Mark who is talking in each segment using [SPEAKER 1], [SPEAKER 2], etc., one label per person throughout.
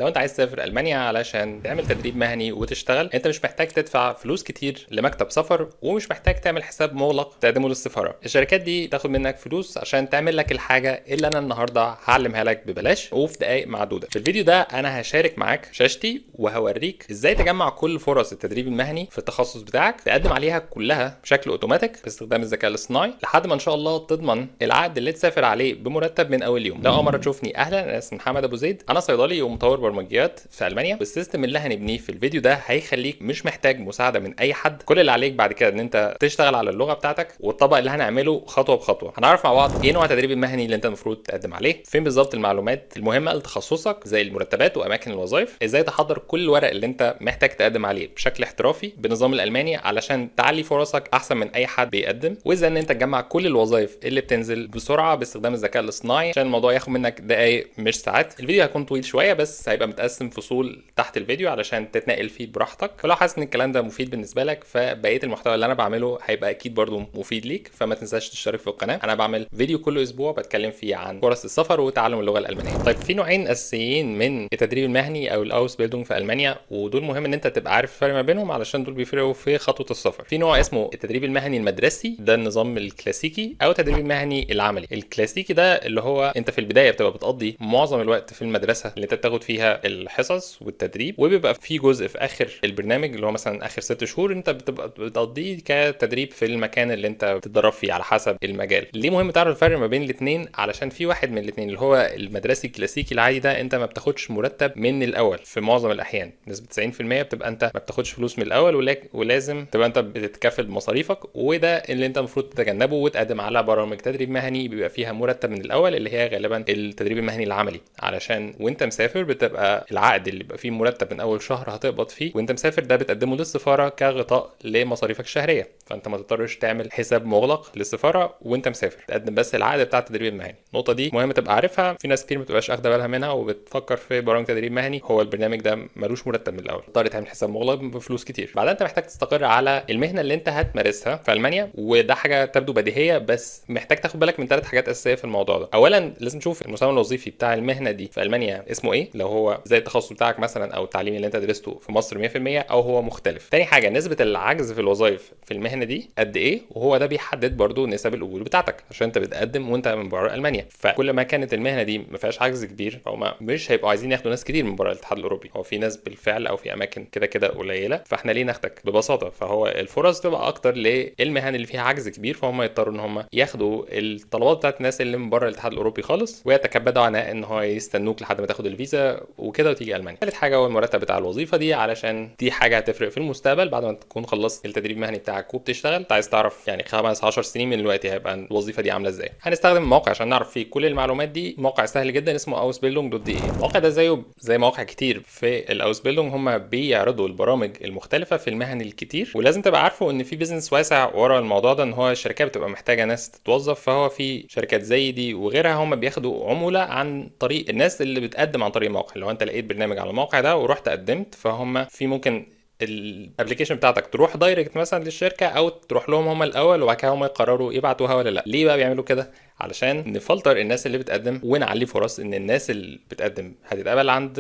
[SPEAKER 1] لو انت عايز تسافر المانيا علشان تعمل تدريب مهني وتشتغل، انت مش محتاج تدفع فلوس كتير لمكتب سفر، ومش محتاج تعمل حساب مغلق تقدمه للسفاره. الشركات دي تاخد منك فلوس عشان تعمل لك الحاجه اللي انا النهارده هعلمها لك ببلاش وفي دقائق معدوده. في الفيديو ده انا هشارك معاك شاشتي وهوريك ازاي تجمع كل فرص التدريب المهني في التخصص بتاعك، تقدم عليها كلها بشكل اوتوماتيك باستخدام الذكاء الاصطناعي، لحد ما ان شاء الله تضمن العقد اللي تسافر عليه بمرتب من اول يوم. لو اول مره تشوفني، اهلا، انا اسمي محمد ابو زيد، انا صيدلي ومطور برمجيات في المانيا. والسيستم اللي هنبنيه في الفيديو ده هيخليك مش محتاج مساعده من اي حد. كل اللي عليك بعد كده ان انت تشتغل على اللغه بتاعتك، والطبق اللي هنعمله خطوه بخطوه. هنعرف مع بعض ايه نوع التدريب المهني اللي انت المفروض تقدم عليه، فين بالظبط المعلومات المهمه لتخصصك زي المرتبات واماكن الوظائف، ازاي تحضر كل الورق اللي انت محتاج تقدم عليه بشكل احترافي بالنظام الالماني علشان تعلي فرصك احسن من اي حد بيقدم، وازاي ان انت تجمع كل الوظائف اللي بتنزل بسرعه باستخدام الذكاء الاصطناعي عشان الموضوع ياخد منك دقائق مش ساعات. الفيديو هيكون طويل شويه بس هيبقى متقسم فصول تحت الفيديو علشان تتنقل فيه براحتك. فلو حاسس ان الكلام ده مفيد بالنسبه لك، فبقيه المحتوى اللي انا بعمله هيبقى اكيد برضو مفيد ليك. فما تنساش تشترك في القناه، انا بعمل فيديو كل اسبوع بتكلم فيه عن فرص السفر وتعلم اللغه الالمانيه. طيب، في نوعين اساسيين من التدريب المهني او الاوس بيلدونج في المانيا، ودول مهم ان انت تبقى عارف الفرق ما بينهم علشان دول بيفرقوا في خطوه السفر. في نوع اسمه التدريب المهني المدرسي، ده النظام الكلاسيكي، او التدريب المهني العملي. الكلاسيكي ده اللي هو انت في البدايه بتبقى بتقضي معظم الوقت في المدرسه اللي انت بتاخد فيها الحصص والتدريب، وبيبقى في جزء في اخر البرنامج اللي هو مثلا اخر 6 شهور انت بتبقى بتقضيه كتدريب في المكان اللي انت بتتدرب فيه على حسب المجال. ليه مهم تعرف الفرق ما بين الاثنين؟ علشان في واحد من الاثنين اللي هو المدرسي الكلاسيكي العادي ده انت ما بتاخدش مرتب من الاول في معظم الاحيان، نسبه 90% بتبقى انت ما بتاخدش فلوس من الاول، ولازم تبقى انت بتتكفل بمصاريفك، وده اللي انت المفروض تتجنبه وتقدم على برامج تدريب مهني بيبقى فيها مرتب من الاول، اللي هي غالبا التدريب المهني العملي. علشان وانت مسافر بتبقى العقد اللي بيبقى فيه مرتب من اول شهر هتقبض فيه وانت مسافر ده بتقدمه للسفاره كغطاء لمصاريفك الشهريه، فانت ما تضطرش تعمل حساب مغلق للسفاره وانت مسافر، تقدم بس العقد بتاع التدريب المهني. النقطه دي مهم تبقى عارفها، في ناس كتير ما بتبقاش اخده بالها منها وبتفكر في برامج تدريب مهني هو البرنامج ده ملوش مرتب من الاول، تضطر تعمل حساب مغلق بفلوس كتير. بعدين انت محتاج تستقر على المهنه اللي انت هتمارسها في المانيا، وده حاجه تبدو بديهيه بس محتاج تاخد بالك من 3 حاجات اساسيه في الموضوع ده. اولا لازم تشوف المسمى الوظيفي بتاع المهنه دي في المانيا اسمه ايه، لو هو زي التخصص بتاعك مثلا او التعليم اللي انت درسته في مصر 100% او هو مختلف. تاني حاجه نسبه العجز في الوظائف في المهنه دي قد ايه، وهو ده بيحدد برضو نسب القبول بتاعتك عشان انت بتقدم وانت من بره المانيا. فكل ما كانت المهنه دي ما فيهاش عجز كبير فهم مش هيبقوا عايزين ياخدوا ناس كتير من بره الاتحاد الاوروبي، هو في ناس بالفعل او في اماكن كده كده قليله، فاحنا ليه ناخدك ببساطه. فهو الفرص تبقى اكتر للمهن اللي فيها عجز كبير، فهم يضطروا ان هم ياخدوا الطلبات بتاعت الناس اللي من بره الاتحاد الاوروبي خالص، ويتكبدوا عناء ان هو يستنوك لحد ما تاخد الفيزا وكده وتيجي المانيا. ثالث حاجه هو المرتب بتاع الوظيفه دي، علشان دي حاجه هتفرق في المستقبل بعد ما تكون خلصت التدريب المهني بتاعك وبتشتغل. انت عايز تعرف يعني 15 سنين من دلوقتي هيبقى الوظيفه دي عامله ازاي. هنستخدم موقع عشان نعرف فيه كل المعلومات دي، موقع سهل جدا اسمه ausbildung.de. الموقع ده زيه زي مواقع كتير في الاوسبيلدونج، هم بيعرضوا البرامج المختلفه في المهن الكتير. ولازم تبقى عارفه ان في بيزنس واسع ورا الموضوع ده، ان هو الشركات بتبقى محتاجه ناس تتوظف، فهو في شركات زي دي وغيرها هم بياخدوا عموله عن طريق الناس اللي بتقدم عن طريق الموقع. لو انت لقيت برنامج على الموقع ده ورحت قدمت، فهم في ممكن الابلكيشن بتاعتك تروح دايركت مثلا للشركه، او تروح لهم هم الاول وبعد كده هم يقرروا يبعتوها ولا لا. ليه بقى بيعملوا كده؟ علشان نفلتر الناس اللي بتقدم ونعلي فرص ان الناس اللي بتقدم هتتقبل عند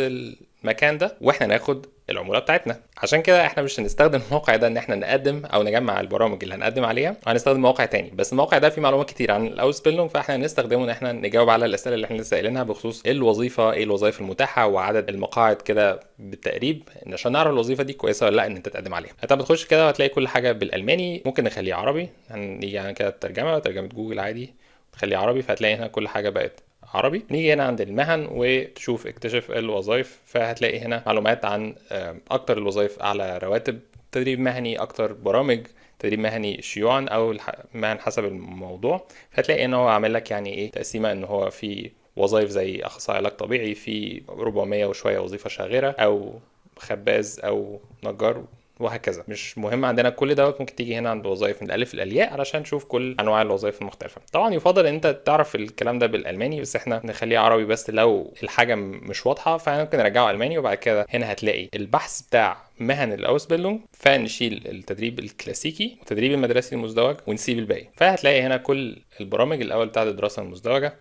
[SPEAKER 1] المكان ده واحنا ناخد العموله بتاعتنا. عشان كده احنا مش هنستخدم الموقع ده ان احنا نقدم او نجمع البرامج اللي هنقدم عليها، هنستخدم موقع تاني. بس الموقع ده فيه معلومات كتير عن الاوسبيلدونج، فاحنا هنستخدمه ان احنا نجاوب على الاسئله اللي احنا لسه قايلينها بخصوص الوظيفه، ايه الوظائف المتاحه وعدد المقاعد كده بالتقريب، عشان نعرف الوظيفه دي كويسه ولا لا ان انت تقدم عليها. انت بتخش كده وهتلاقي كل حاجه بالالماني، ممكن نخليه عربي، هنيجي يعني كده ترجمه جوجل عادي تخليه عربي، فهتلاقي هنا كل حاجه بقت عربي. نيجي هنا عند المهن وتشوف اكتشف الوظائف، فهتلاقي هنا معلومات عن اكتر الوظائف، اعلى رواتب تدريب مهني، اكتر برامج تدريب مهني شيوعا او مهن حسب الموضوع. فهتلاقي ان هو عامل لك يعني ايه تقسيمه، ان هو في وظائف زي اخصائي علاج طبيعي في 400 وشويه وظيفه شاغره، او خباز او نجار وهكذا. مش مهم عندنا كل دوت، ممكن تيجي هنا عند وظائف من الالف للياء علشان تشوف كل انواع الوظائف المختلفه. طبعا يفضل ان انت تعرف الكلام ده بالالماني، بس احنا نخليه عربي بس لو الحاجه مش واضحه، فممكن نرجعه الماني. وبعد كده هنا هتلاقي البحث بتاع مهن الاوسبيلدونج، فنشيل التدريب الكلاسيكي والتدريب المدرسي المزدوج ونسيب الباقي. فهتلاقي هنا كل البرامج الاول بتاعه الدراسه المزدوجه،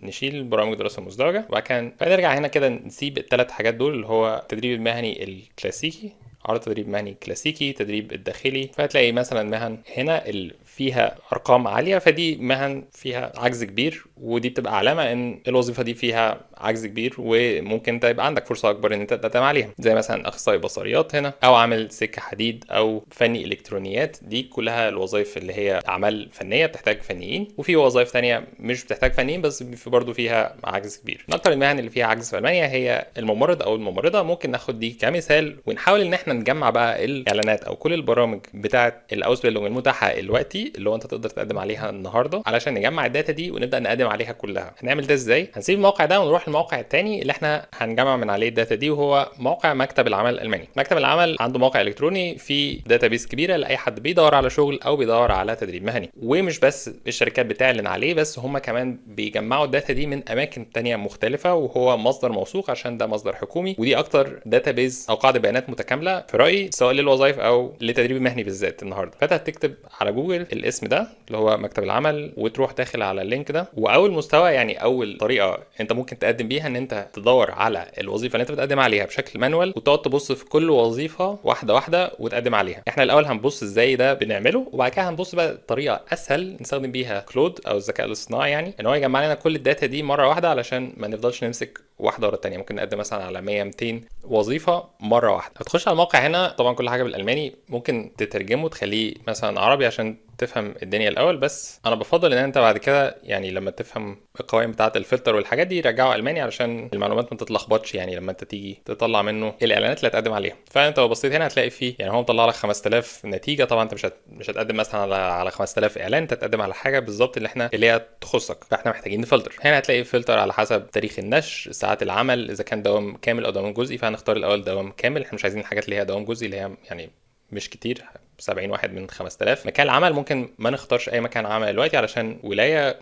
[SPEAKER 1] نشيل برامج الدراسه المزدوجه، وبعد كده فنرجع هنا كده نسيب الثلاث حاجات دول، اللي هو التدريب المهني الكلاسيكي، عرض تدريب مهني كلاسيكي، تدريب الداخلي. فهتلاقي مثلا مهن هنا فيها ارقام عاليه، فدي مهن فيها عجز كبير، ودي بتبقى علامه ان الوظيفه دي فيها عجز كبير، وممكن انت يبقى عندك فرصه اكبر ان انت تقدم عليها، زي مثلا اخصائي بصريات هنا، او عامل سكه حديد، او فني الكترونيات. دي كلها الوظائف اللي هي اعمال فنيه بتحتاج فنيين، وفي وظائف تانية مش بتحتاج فنيين بس برضه فيها عجز كبير. من اكتر المهن اللي فيها عجز في المانيا هي الممرض او الممرضه. ممكن ناخد دي كمثال ونحاول ان احنا نجمع بقى الاعلانات او كل البرامج بتاعه الاوسبيلدونج المتاحه دلوقتي اللي هو انت تقدر تقدم عليها النهارده، علشان نجمع الداتا دي ونبدا نقدم عليها كلها. هنعمل ده ازاي؟ هنسيب الموقع ده ونروح الموقع الثاني اللي احنا هنجمع من عليه الداتا دي، وهو موقع مكتب العمل الالماني. مكتب العمل عنده موقع الكتروني فيه داتابيس كبيره لاي حد بيدور على شغل او بيدور على تدريب مهني، ومش بس الشركات بتعلن عليه، بس هم كمان بيجمعوا الداتا دي من اماكن تانية مختلفه، وهو مصدر موثوق عشان ده مصدر حكومي. ودي اكتر داتابيس او قاعده بيانات متكامله في رايي، سواء للوظائف او للتدريب المهني بالذات النهارده. فانت هتكتب على جوجل الاسم ده اللي هو مكتب العمل، وتروح داخل على اللينك ده. واول مستوى يعني اول طريقه انت ممكن تقدم بيها ان انت تدور على الوظيفه اللي انت بتقدم عليها بشكل مانوال، وتقعد تبص في كل وظيفه واحده واحده وتقدم عليها. احنا الاول هنبص ازاي ده بنعمله، وبعد كده هنبص بقى طريقه اسهل نستخدم بيها كلود او الذكاء الاصطناعي، يعني ان هو يجمع لنا كل الداتا دي مره واحده علشان ما نفضلش نمسك واحده ورا الثانيه. ممكن نقدم مثلا على 100 200 وظيفه مره واحده. هتخش على الموقع هنا، طبعا كل حاجه بالالماني، ممكن تترجمه تخليه مثلا عربي عشان تفهم الدنيا الاول، بس انا بفضل ان انت بعد كده يعني لما تفهم القوائم بتاعه الفلتر والحاجات دي رجعه الماني علشان المعلومات ما تتلخبطش، يعني لما انت تيجي تطلع منه الاعلانات اللي هتقدم عليها. فانت لو بصيت هنا هتلاقي فيه يعني هو مطلع لك 5000 نتيجه. طبعا انت مش هتقدم مثلا على 5000 اعلان، انت هتقدم على حاجه بالظبط اللي هي تخصك. فاحنا محتاجين نفلتر. هنا هتلاقي فلتر على حسب تاريخ النشر، ساعات العمل، اذا كان دوام كامل او دوام جزئي. فهنختار الاول دوام كامل، احنا مش عايزين الحاجات اللي هي دوام جزئي اللي هي يعني مش كتير، 70 واحد من 5000. مكان العمل ممكن ما نختارش اي مكان عمل دلوقتي علشان ولايه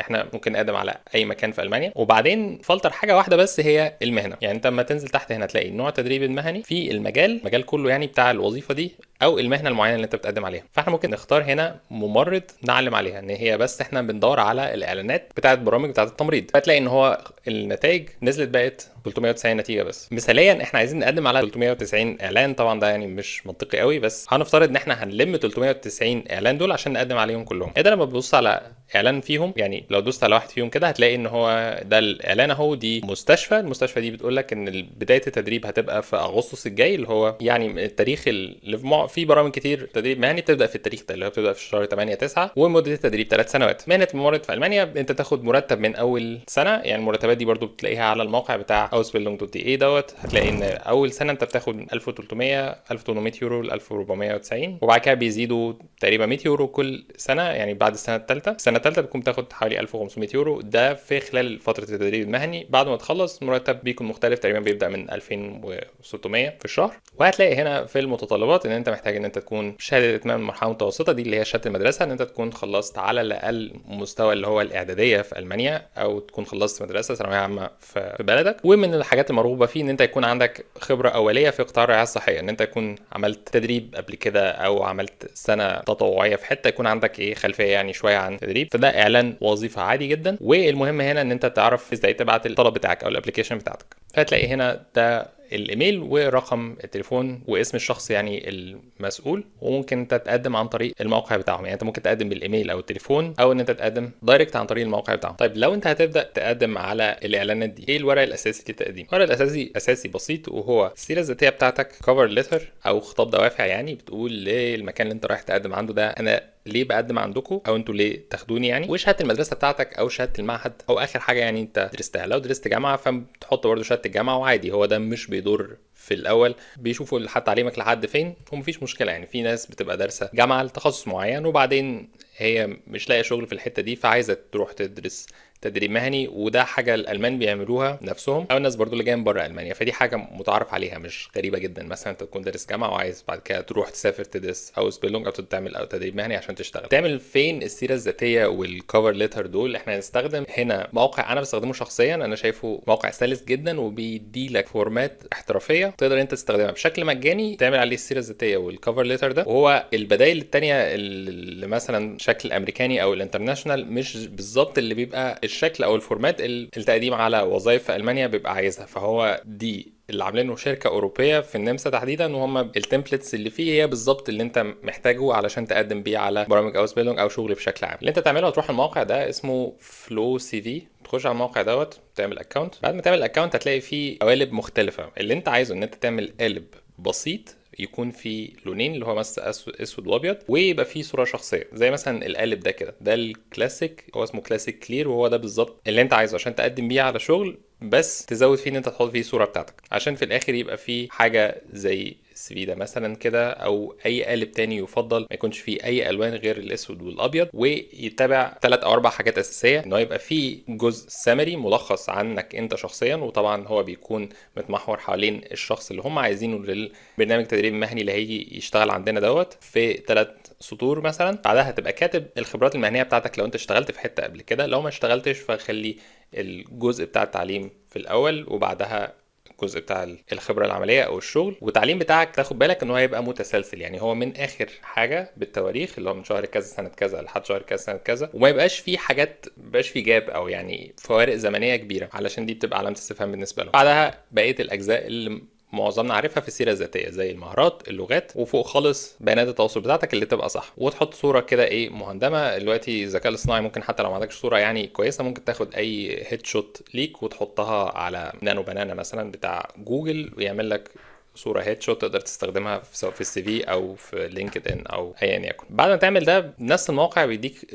[SPEAKER 1] احنا ممكن نقدم على اي مكان في المانيا. وبعدين فلتر حاجه واحده بس هي المهنه. يعني انت لما تنزل تحت هنا تلاقي نوع التدريب المهني في المجال كله يعني بتاع الوظيفه دي او المهنه المعينه اللي انت بتقدم عليها. فاحنا ممكن نختار هنا ممرض نعلم عليها، ان هي بس احنا بندور على الاعلانات بتاعه برامج بتاعه التمريض. فتلاقي ان هو النتائج نزلت بقت 390 نتيجه بس. مثاليا احنا عايزين نقدم على 390 اعلان، طبعا ده يعني مش منطقي قوي، بس هنفترض ان احنا هنلم 390 اعلان دول عشان نقدم عليهم كلهم. ايه ده؟ لما تبص على اعلان فيهم، يعني لو دوست على واحد فيهم كده هتلاقي ان هو ده الاعلان اهو. دي المستشفى دي بتقول لك ان بدايه التدريب هتبقى في اغسطس الجاي، اللي هو يعني التاريخ اللي في برامج كتير تدريب مهني بتبدا في التاريخ ده، اللي هو بتبدا في شهر 8 9، ومده التدريب 3 سنوات. مهنه الممرض في المانيا انت تاخد مرتب من اول سنه، يعني المرتبات دي برضو بتلاقيها على الموقع بتاع ausbildung.de دوت. هتلاقي ان اول سنه انت بتاخد 1300 1800 يورو ل 1490، وبعد كده بيزيدوا تقريبا 100 يورو كل سنه، يعني بعد السنه الثالثه بتكون بتاخد حوالي 1500 يورو. ده في خلال فتره التدريب المهني. بعد ما تخلص المرتب بيكون مختلف، تقريبا بيبدا من 2600 في الشهر. وهتلاقي هنا في المتطلبات ان انت محتاج ان انت تكون شهاده اتمام المرحله المتوسطه، دي اللي هي شهاده المدرسه، ان انت تكون خلصت على الاقل مستوى اللي هو الاعداديه في المانيا، او تكون خلصت مدرسه ثانويه عامه في بلدك. ومن الحاجات المرغوبه فيه ان انت يكون عندك خبره اوليه في قطاع الرعايه الصحيه، ان انت يكون عملت تدريب قبل كده او عملت سنه تطوعيه في حته، يكون عندك خلفيه يعني شويه عن تدريب. فده اعلان وظيفه عادي جدا. والمهم هنا ان انت تعرف ازاي تبعت الطلب بتاعك او الابلكيشن بتاعتك. فهتلاقي هنا ده الايميل ورقم التليفون واسم الشخص يعني المسؤول. وممكن انت تقدم عن طريق الموقع بتاعهم، يعني انت ممكن تقدم بالايميل او التليفون، او ان انت تقدم دايركت عن طريق الموقع بتاعهم. طيب لو انت هتبدا تقدم على الاعلانات دي، ايه الورق الاساسي للتقديم؟ الورق الاساسي اساسي بسيط، وهو السيره الذاتيه بتاعتك، كفر ليتر او خطاب دوافع، يعني بتقول للمكان اللي انت رايح تقدم عنده ده انا ليه بقدم عندكم، او انتوا ليه تاخدوني يعني، وشهاده المدرسه بتاعتك او شهاده المعهد او اخر حاجه يعني انت درستها. لو درست جامعه فبتحط برده شهاده الجامعه، وعادي هو ده مش بيضر. في الاول بيشوفوا حتى تعليمك لحد فين ومفيش مشكله. يعني في ناس بتبقى دارسه جامعه لتخصص معين وبعدين هي مش لاقيه شغل في الحته دي، فعايزه تروح تدرس تدريب مهني، وده حاجه الالمان بيعملوها نفسهم او الناس برضو اللي جايه من بره المانيا، فدي حاجه متعارف عليها مش غريبه جدا. مثلا انت تكون دارس جامعه وعايز بعد كده تروح تسافر تدرس او سبيلونج او تعمل او تدريب مهني عشان تشتغل. تعمل فين السيره الذاتيه والكفر ليتر دول؟ احنا هنستخدم هنا موقع انا بستخدمه شخصيا، انا شايفه موقع سلس جدا وبيدي لك فورمات احترافيه تقدر انت تستخدمها بشكل مجاني تعمل عليه السيره الذاتيه والكفر ليتر ده. وهو البدائل التانية اللي مثلا شكل امريكاني او الانترناشونال مش بالظبط اللي بيبقى الشكل او الفورمات التقديم على وظائف في المانيا بيبقى عايزها، فهو دي اللي عاملينه شركه اوروبيه في النمسا تحديدا، وهم التمبلتس اللي فيه هي بالظبط اللي انت محتاجه علشان تقدم بيه على برامج او سبيلونج او شغل بشكل عام. اللي انت تعمله هتروح الموقع ده اسمه فلو سي في، تخش على الموقع دوت تعمل اكونت. بعد ما تعمل اكونت هتلاقي فيه قوالب مختلفه. اللي انت عايزه ان انت تعمل قالب بسيط يكون فيه لونين اللي هو مثلا اسود وابيض، ويبقى فيه صوره شخصيه زي مثلا القالب ده كده، ده الكلاسيك، هو اسمه كلاسيك كلير، وهو ده بالظبط اللي انت عايزه عشان تقدم بيه على شغل، بس تزود فيه ان انت تحط فيه صوره بتاعتك عشان في الاخر يبقى فيه حاجه زي السي في ده مثلا كده، او اي قالب تاني يفضل ما يكونش فيه اي الوان غير الاسود والابيض، ويتبع 3 أو 4 حاجات اساسيه. انه يبقى فيه جزء سمري ملخص عنك انت شخصيا، وطبعا هو بيكون متمحور حوالين الشخص اللي هم عايزينه للبرنامج التدريب المهني اللي هيجي يشتغل عندنا دوت في 3 سطور مثلا. بعدها هتبقى كاتب الخبرات المهنيه بتاعتك لو انت اشتغلت في حته قبل كده، لو ما اشتغلتش فخلي الجزء بتاع التعليم في الاول، وبعدها الجزء بتاع الخبره العمليه او الشغل. والتعليم بتاعك تاخد بالك ان هو هيبقى متسلسل، يعني هو من اخر حاجه بالتواريخ اللي هو من شهر كذا سنه كذا لحد شهر كذا سنه كذا، وما يبقاش فيه حاجات، ما يبقاش فيه جاب او يعني فوارق زمنيه كبيره، علشان دي بتبقى علامه استفهام بالنسبه له. بعدها بقيه الاجزاء اللي معظمنا عارفها في السيره الذاتيه زي المهارات، اللغات، وفوق خالص بيانات التواصل بتاعتك اللي تبقى صح، وتحط صوره كده ايه مهندمه. دلوقتي الذكاء الاصطناعي ممكن حتى لو ما عندكش صوره يعني كويسه ممكن تاخد اي هيد شوت ليك وتحطها على نانو بنانا مثلا بتاع جوجل ويعمل لك صوره هيد شوت تقدر تستخدمها سواء في السي في او في لينكد ان او ايا يكن. بعد ما تعمل ده نفس الموقع بيديك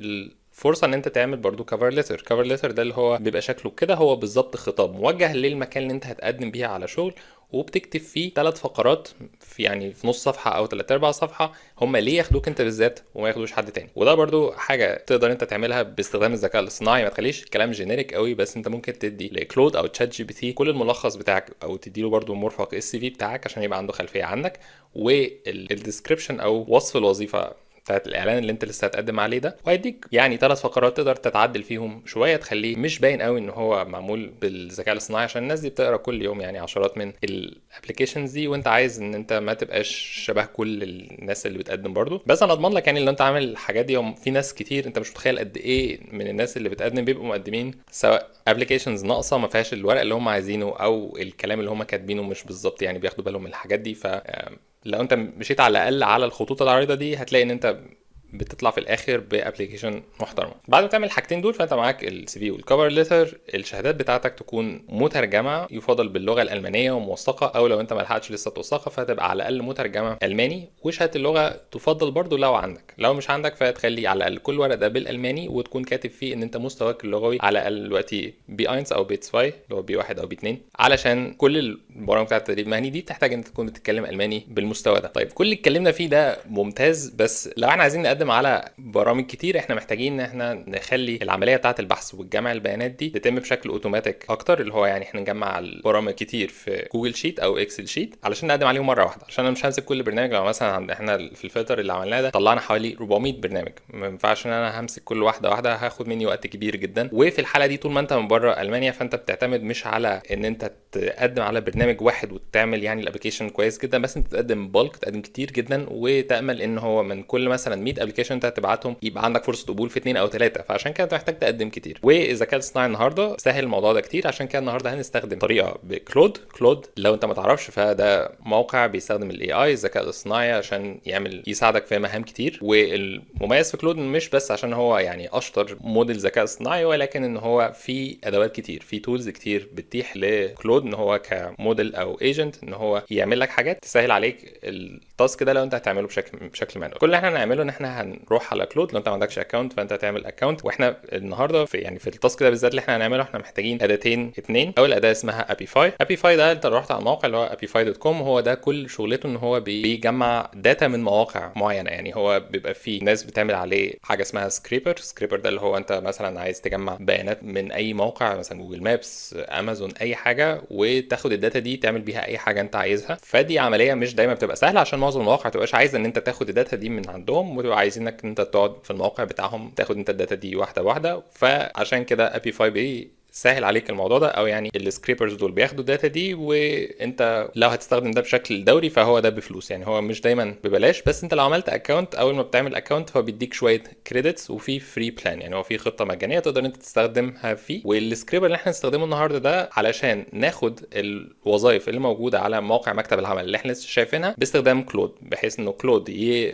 [SPEAKER 1] فرصه ان انت تعمل برضو كفر ليتر. كفر ليتر ده اللي هو بيبقى شكله كده، هو بالظبط خطاب موجه للمكان اللي انت هتقدم بيه على شغل، وبتكتب فيه 3 فقرات في يعني في نص صفحه او 3/4 صفحه هم ليه ياخدوك انت بالذات وما ياخدوش حد تاني. وده برضو حاجه تقدر انت تعملها باستخدام الذكاء الاصطناعي، ما تخليش الكلام جينيريك قوي، بس انت ممكن تدي لكلود او تشات جي بي تي كل الملخص بتاعك، او تدي له برضو مرفق السي في بتاعك عشان يبقى عنده خلفيه عنك، والديسكريبشن او وصف الوظيفه بتاعت الاعلان اللي انت لسه هتقدم عليه ده، وهيديك يعني 3 فقرات تقدر تتعدل فيهم شويه تخليه مش باين قوي ان هو معمول بالذكاء الاصطناعي، عشان الناس دي بتقرا كل يوم يعني عشرات من الابلكيشنز دي، وانت عايز ان انت ما تبقاش شبه كل الناس اللي بتقدم برضو. بس انا اضمن لك يعني لو انت عامل الحاجات دي، في ناس كتير انت مش متخيل قد ايه من الناس اللي بتقدم بيبقوا مقدمين سواء ابلكيشنز ناقصه ما فيهاش الورق اللي هم عايزينه، او الكلام اللي هم كاتبينه مش بالظبط يعني بياخدوا بالهم من الحاجات دي. ف لو انت مشيت على الاقل على الخطوط العريضه دي هتلاقي ان انت بتطلع في الاخر بابلكيشن محترمه. بعد ما تعمل الحاجتين دول فانت معاك السي في والكفر ليتر. الشهادات بتاعتك تكون مترجمه، يفضل باللغه الالمانيه وموثقه، او لو انت ما لحقتش لسه توثقها فتبقى على الاقل مترجمه الماني. وشهاده اللغه تفضل برضو لو عندك، لو مش عندك فتخلي على الاقل كل ورقه ده بالالماني، وتكون كاتب فيه ان انت مستواك اللغوي على الاقل دلوقتي بي 1 او بي 2 اللي هو بي 1 او بي 2، علشان كل البرامج بتاعت التدريب المهني دي بتحتاج ان انت تكون بتتكلم الماني بالمستوى ده. طيب كل اللي اتكلمنا فيه ده ممتاز، بس لو احنا عايزين نقدم على برامج كتير احنا محتاجين ان احنا نخلي العمليه بتاعه البحث والجمع البيانات دي تتم بشكل اوتوماتيك اكتر، اللي هو يعني احنا نجمع البرامج كتير في جوجل شيت او اكسل شيت علشان نقدم عليهم مره واحده، عشان انا مش همسك كل برنامج. لو مثلا احنا في الفلتر اللي عملناه ده طلعنا حوالي 400 برنامج، ما ينفعش ان انا همسك كل واحده واحده، هاخد مني وقت كبير جدا. وفي الحاله دي طول ما انت من بره المانيا فانت بتعتمد مش على ان انت تقدم على برنامج واحد وتعمل يعني الابلكيشن كويس جدا، بس انت تقدم بالك، تقدم كتير جدا، وتامل ان هو من كل مثلا 100 ابلكيشن انت هتبعتهم يبقى عندك فرصه قبول في 2 أو 3، فعشان كده انت محتاج تقدم كتير. والذكاء الاصطناعي النهارده سهل الموضوع ده كتير، عشان كده النهارده هنستخدم طريقه بكلود. كلود لو انت ما تعرفش فده موقع بيستخدم الاي اي الذكاء الاصطناعي عشان يساعدك في مهام كتير. والمميز في كلود مش بس عشان هو يعني اشطر موديل ذكاء اصطناعي، ولكن ان هو في ادوات كتير، في تولز كتير بتتيح لكلود ان هو كموديل او ايجنت ان هو يعمل لك حاجات تسهل عليك التاسك ده لو انت هتعمله بشكل مانوال. كل اللي احنا هنعمله ان احنا احنا هنروح على كلود. لو انت ما عندكش اكونت فانت هتعمل اكونت. واحنا النهارده في التاسك ده بالذات اللي احنا هنعمله احنا محتاجين اداتين اتنين. اول اداه اسمها ابيفاي. ابيفاي ده انت رحت على الموقع اللي هو apify.com، هو ده كل شغلته ان هو بيجمع داتا من مواقع معينه. يعني هو بيبقى فيه ناس بتعمل عليه حاجه اسمها سكريبر ده اللي هو انت مثلا عايز تجمع بيانات من اي موقع مثلا جوجل مابس، امازون، اي حاجه، وتاخد الداتا دي تعمل بيها اي حاجه انت عايزها. فدي عمليه مش دايما بتبقى سهله عشان معظم المواقع ما تبقاش عايزه ان انت تاخد الداتا دي من عندهم، وتبقى عايزينك انت تقعد في الموقع بتاعهم تاخد انت الداتا دي واحده واحده. فعشان كده ابيفاي سهل عليك الموضوع ده، او يعني السكريبرز دول بياخدوا الداتا دي، وانت لو هتستخدم ده بشكل دوري فهو ده بفلوس. يعني هو مش دايما ببلاش، بس انت لو عملت اكونت اول ما بتعمل اكونت هو بيديك شويه كريدتس وفي فري بلان. يعني هو في خطه مجانيه تقدر انت تستخدمها فيه. والسكريبر اللي احنا هنستخدمه النهارده ده علشان ناخد الوظائف اللي موجوده على موقع مكتب العمل اللي احنا لسه شايفينها باستخدام كلود، بحيث انه كلود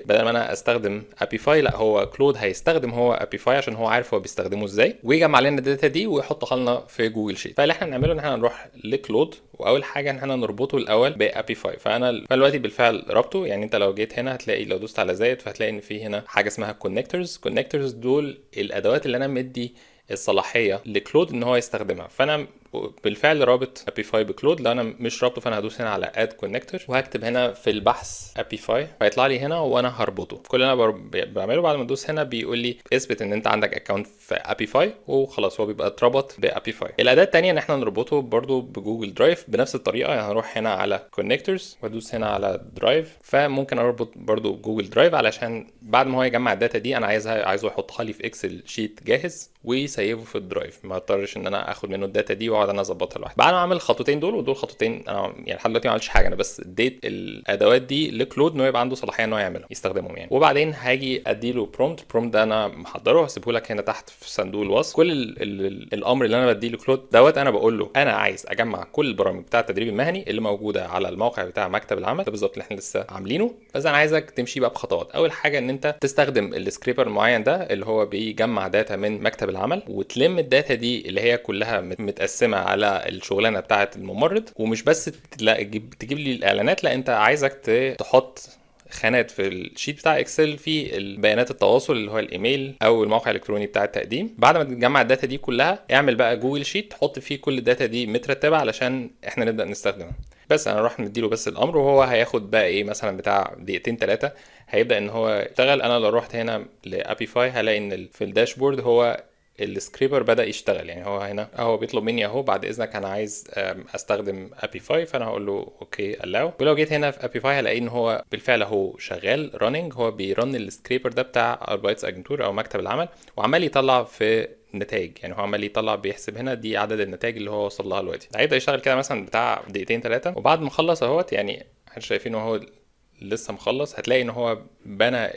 [SPEAKER 1] بدل ما انا استخدم ابيفاي، لا هو كلود هيستخدم هو ابيفاي عشان هو عارف هو بيستخدمه ازاي، ويجمع لنا الداتا دي ويحطها لنا في جوجل شيت. فاللي احنا هنعمله ان احنا هنروح لكلود، واول حاجه ان احنا نربطه الاول بابيفاي. فانا دلوقتي بالفعل ربطه. يعني انت لو جيت هنا هتلاقي لو دوست على زائد فهتلاقي ان في هنا حاجه اسمها كونكتورز دول الادوات اللي انا مدي الصلاحيه لكلود ان هو يستخدمها. فانا بالفعل رابط ابيفاي بكلود. لو انا مش رابطه فانا هدوس هنا على اد كونكتور وهكتب هنا في البحث ابيفاي، فيطلع لي هنا وانا هربطه. كل اللي انا بعمله بعد ما ادوس هنا بيقول لي اثبت ان انت عندك اكونت في ابيفاي، وخلاص هو بيبقى اتربط بابيفاي. الاداه الثانيه ان احنا نربطه برضو بجوجل درايف بنفس الطريقه. يعني هروح هنا على كونكتورز وادوس هنا على درايف، فممكن اربط برضو بجوجل درايف علشان بعد ما هو يجمع الداتا دي انا عايزه يحطها لي في اكسل شيت جاهز ويسيفه في الدرايف، ما اضطرش ان انا اخد منه الداتا دي واقعد انا اظبطها لوحدي. بعد ما اعمل الخطوتين دول، ودول خطوتين انا يعني لحد دلوقتي ما عملتش حاجه، انا بس اديت الادوات دي لكلود انه يبقى عنده صلاحيه انه يعملهم يستخدمهم يعني. وبعدين هاجي اديله برومبت ده انا محضره هسيبه لك هنا تحت في صندوق الوصف. كل الامر اللي انا بديه لكلود دوت انا بقول له انا عايز اجمع كل البرامج بتاعه التدريب المهني اللي موجوده على الموقع بتاع مكتب العمل ده بالظبط اللي احنا لسه عاملينه. بس انا عايزك تمشي بقى بخطوات. اول حاجه ان انت تستخدم السكريبر المعين ده اللي هو بيجمع داتا من مكتب العمل، وتلم الداتا دي اللي هي كلها متقسمه على الشغلانه بتاعه الممرض. ومش بس تجيب لي الاعلانات، لا انت عايزك تحط خانات في الشيت بتاع اكسل في البيانات التواصل اللي هو الايميل او الموقع الالكتروني بتاع التقديم. بعد ما تجمع الداتا دي كلها اعمل بقى جوجل شيت تحط فيه كل الداتا دي مترتبه علشان احنا نبدا نستخدمها. بس انا راح نديله بس الامر وهو هياخد بقى ايه مثلا بتاع دقيقتين 3 هيبدا ان هو يشتغل. انا لو رحت هنا لابيفاي هلاقي ان في الداشبورد هو السكريبر بدأ يشتغل. يعني هو هنا هو بيطلب مني اهو بعد اذنك انا عايز استخدم ابيفاي، فانا هقول له اوكي allow. ولو جيت هنا في ابيفاي هلاقي ان هو بالفعل هو شغال راننج، هو بيرن السكريبر ده بتاع اربايتس اجنتور او مكتب العمل، وعمال يطلع في نتائج. يعني هو عمال يطلع بيحسب هنا دي عدد النتائج اللي هو وصل لها دلوقتي. هيبدا يشتغل كده مثلا بتاع دقيقتين 3 وبعد ما خلص اهوت يعني احنا شايفين هو لسه مخلص. هتلاقي ان هو بنى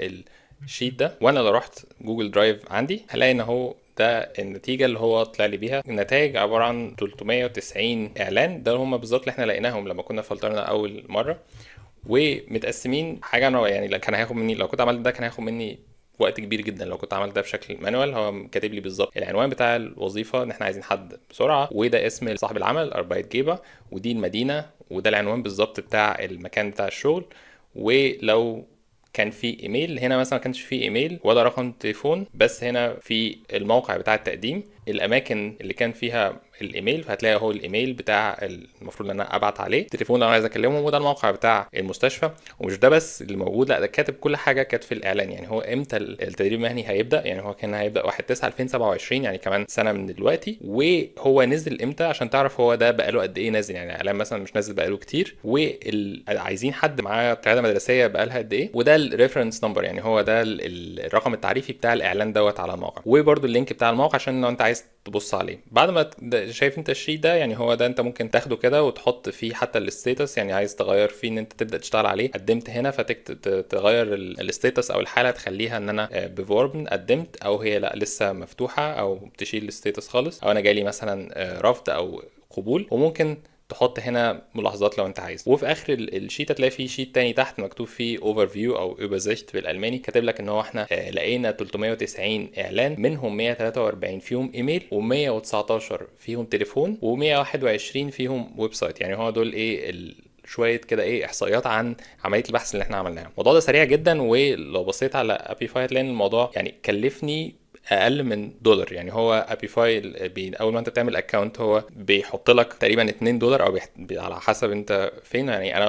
[SPEAKER 1] الشيت ده، وانا لو رحت جوجل درايف عندي هلاقي ان هو ده النتيجة اللي هو طلع لي بيها. النتائج عبارة عن 390 اعلان، ده هم بالظبط اللي احنا لقيناهم لما كنا فلترنا اول مرة، ومتقسمين حاجة انا يعني كان هياخد مني لو كنت عملت ده كان هياخد مني وقت كبير جدا. لو كنت عملت ده بشكل مانوال هو كاتب لي بالظبط العنوان بتاع الوظيفة ان احنا عايزين حد بسرعة، وده اسم صاحب العمل اربايت جيبة، ودي المدينة، وده العنوان بالظبط بتاع المكان بتاع الشغل. ولو كان في ايميل هنا مثلا ما كانش في ايميل ولا رقم تليفون، بس هنا في الموقع بتاع التقديم الاماكن اللي كان فيها الايميل، فهتلاقي هو الايميل بتاع المفروض ان انا ابعت عليه التليفون لو انا عايز اكلمهم، وده الموقع بتاع المستشفى. ومش ده بس اللي موجود، لا ده كاتب كل حاجه كانت في الاعلان. يعني هو امتى التدريب المهني هيبدا، يعني هو كان هيبدا 1/9/2027 يعني كمان سنه من دلوقتي، وهو نزل امتى عشان تعرف هو ده بقاله قد ايه نازل. يعني اعلان مثلا مش نازل بقاله كتير، وعايزين حد معاه قياده مدرسيه بقالها قد ايه، وده الريفرنس نمبر يعني هو ده الرقم التعريفي بتاع الاعلان دوت على الموقع، وبرده اللينك بتاع الموقع عشان لو انت عايز تبص عليه. بعد ما شايف انت الشيت ده يعني هو ده انت ممكن تاخده كده وتحط فيه حتى الستيتس، يعني عايز تغير فيه ان انت تبدا تشتغل عليه. قدمت هنا فتغير الستيتس او الحاله تخليها ان انا بفورم قدمت، او هي لا لسه مفتوحه، او تشيل الستيتس خالص، او انا جالي مثلا رفض او قبول. وممكن تحط هنا ملاحظات لو انت عايز. وفي اخر الشيت هتلاقي فيه شيت تاني تحت مكتوب فيه اوفر فيو او übersicht بالالماني، كاتب لك ان هو احنا لقينا 390 اعلان، منهم 143 فيهم ايميل، و119 فيهم تليفون، و121 فيهم ويب سايت. يعني هو دول ايه شويه كده ايه احصائيات عن عمليه البحث اللي احنا عملناها. الموضوع ده سريع جدا، ولو بصيت على ابيفاي هتلاقي الموضوع يعني كلفني اقل من دولار. يعني هو ابيفاي اول ما انت تعمل اكونت هو بيحط لك تقريبا 2 دولار او على حسب انت فين. يعني انا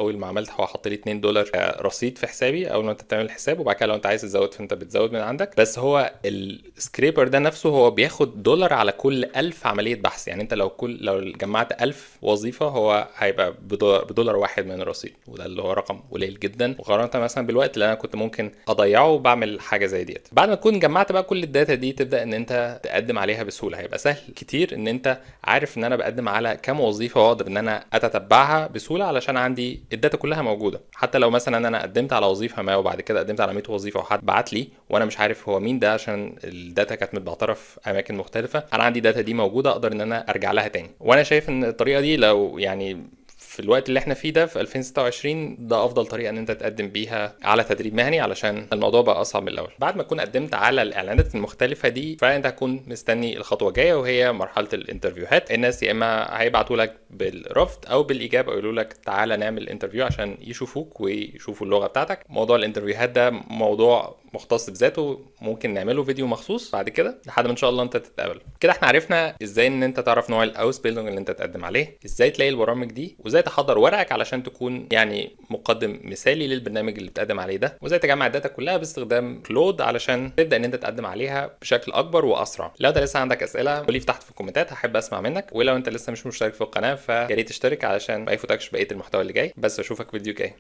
[SPEAKER 1] اول ما عملت هو حط لي 2 دولار رصيد في حسابي اول ما انت بتعمل الحساب، وبعد كده لو انت عايز تزود فانت بتزود من عندك. بس هو السكريبر ده نفسه هو بياخد دولار على كل 1000 عمليه بحث. يعني انت لو جمعت 1000 وظيفه هو هيبقى بدولار واحد من الرصيد، وده اللي هو رقم قليل جدا مقارنه مثلا بالوقت اللي انا كنت ممكن اضيعه بعمل حاجه زي ديت. بعد ما تكون جمعت بقى كل الداتا دي تبدا ان انت تقدم عليها بسهوله. هيبقى سهل كتير ان انت عارف ان انا بقدم على كام وظيفه، واقدر ان انا اتتبعها بسهوله علشان عندي الداتا كلها موجوده. حتى لو مثلا انا قدمت على وظيفه ما وبعد كده قدمت على 100 وظيفه وحد بعت لي وانا مش عارف هو مين ده عشان الداتا كانت متبعتره في اماكن مختلفه، انا عندي الداتا دي موجوده اقدر ان انا ارجع لها تاني. وانا شايف ان الطريقه دي لو يعني في الوقت اللي احنا فيه ده في 2026 ده افضل طريقه ان انت تقدم بيها على تدريب مهني، علشان الموضوع بقى اصعب من الاول. بعد ما تكون قدمت على الاعلانات المختلفه دي فانت هتكون مستني الخطوه الجايه، وهي مرحله الانترفيوهات. الناس يا اما هيبعتوا لك بالرفض او بالاجابه، يقولوا لك تعالى نعمل انترفيو عشان يشوفوك ويشوفوا اللغه بتاعتك. موضوع الانترفيوهات ده موضوع مختص بذاته، ممكن نعمله فيديو مخصوص بعد كده لحد ما ان شاء الله انت تتقابل. كده احنا عرفنا ازاي ان انت تعرف نوع الاوس بيلدونج اللي انت تقدم عليه، ازاي تلاقي البرامج دي، وازاي تحضر ورقك علشان تكون يعني مقدم مثالي للبرنامج اللي بتقدم عليه ده، وازاي تجمع الداتا كلها باستخدام كلود علشان تبدا ان انت تقدم عليها بشكل اكبر واسرع. لو انت لسه عندك اسئله قولي تحت في الكومنتات، هحب اسمع منك. ولو انت لسه مش مشترك في القناه فيا ريت تشترك علشان ما يفوتكش بقيه المحتوى اللي جاي. بس اشوفك فيديو جاي.